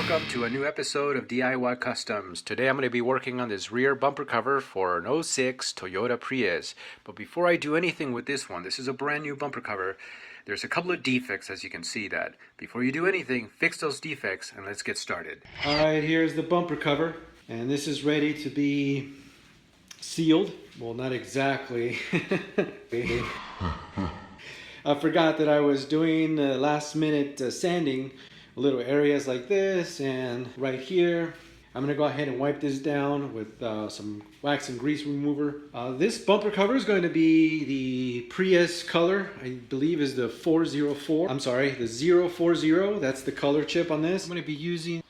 Welcome to a new episode of DIY Customs. Today I'm going to be working on this rear bumper cover for an '06 Toyota Prius. But before I do anything with this one, this is a brand new bumper cover. There's a couple of defects, as you can see that. Before you do anything, fix those defects and let's get started. Alright, here's the bumper cover. And this is ready to be sealed. Well, not exactly. I forgot that I was doing last minute sanding little areas like this and right here. I'm gonna go ahead and wipe this down with some wax and grease remover. This bumper cover is going to be the Prius color. I believe is the 404. I'm sorry, the 040. That's the color chip on this. I'm gonna be using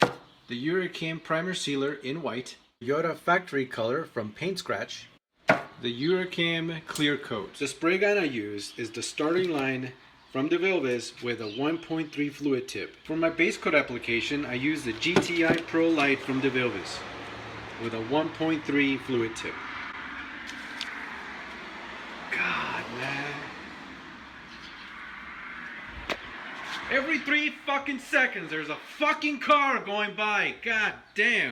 the Uricam primer sealer in white. Toyota factory color from Paint Scratch. The Uricam clear coat. The spray gun I use is the starting line from DeVilbiss with a 1.3 fluid tip. For my base coat application, I use the GTI Pro Light from DeVilbiss with a 1.3 fluid tip. God, man. Every 3 fucking seconds there's a fucking car going by. God damn.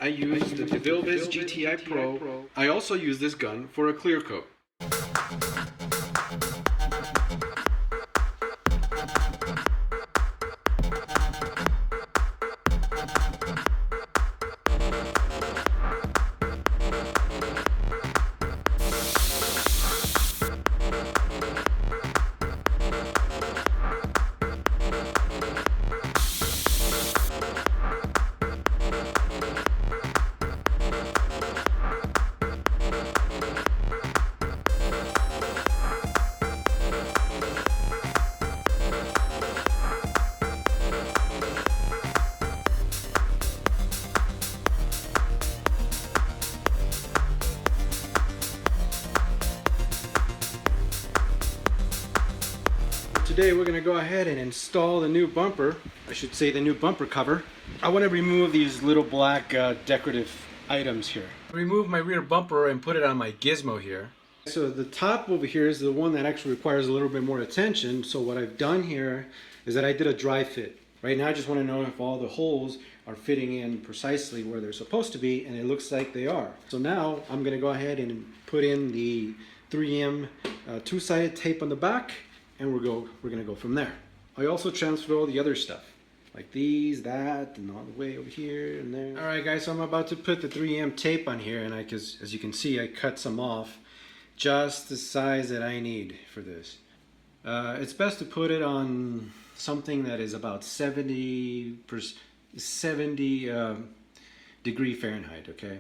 I use the DeVilbiss GTI Pro. I also use this gun for a clear coat. Today we're going to go ahead and install the new bumper, I should say the new bumper cover. I want to remove these little black decorative items here. Remove my rear bumper and put it on my gizmo here. So the top over here is the one that actually requires a little bit more attention. So what I've done here is that I did a dry fit. Right now I just want to know if all the holes are fitting in precisely where they're supposed to be, and it looks like they are. So now I'm going to go ahead and put in the 3M two-sided tape on the back, and we're gonna go from there. I also transferred all the other stuff, like these, that, and all the way over here and there. All right, guys, so I'm about to put the 3M tape on here, and as you can see, I cut some off, just the size that I need for this. It's best to put it on something that is about 70 degree Fahrenheit, okay?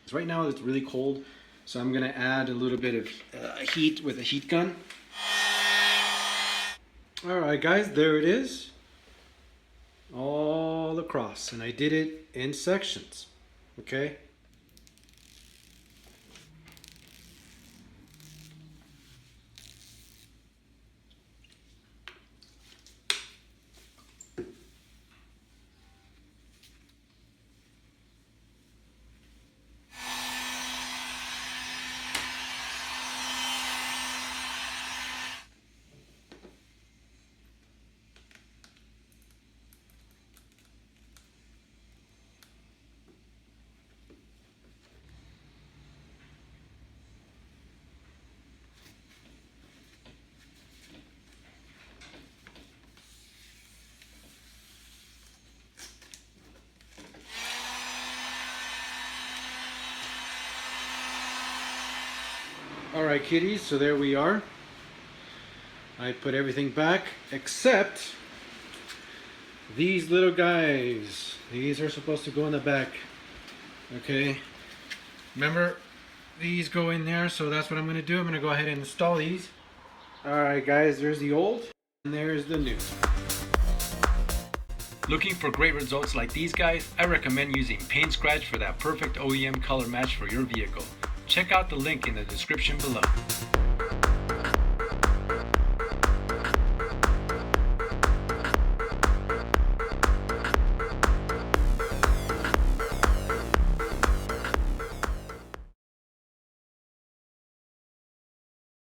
So right now it's really cold, so I'm gonna add a little bit of heat with a heat gun. Alright guys, there it is, all across, and I did it in sections, okay? Alright kiddies, so there we are. I put everything back except these little guys. These are supposed to go in the back. Okay. Remember, these go in there, so that's what I'm going to do. I'm going to go ahead and install these. Alright guys, there's the old and there's the new. Looking for great results like these guys? I recommend using Paint Scratch for that perfect OEM color match for your vehicle. Check out the link in the description below.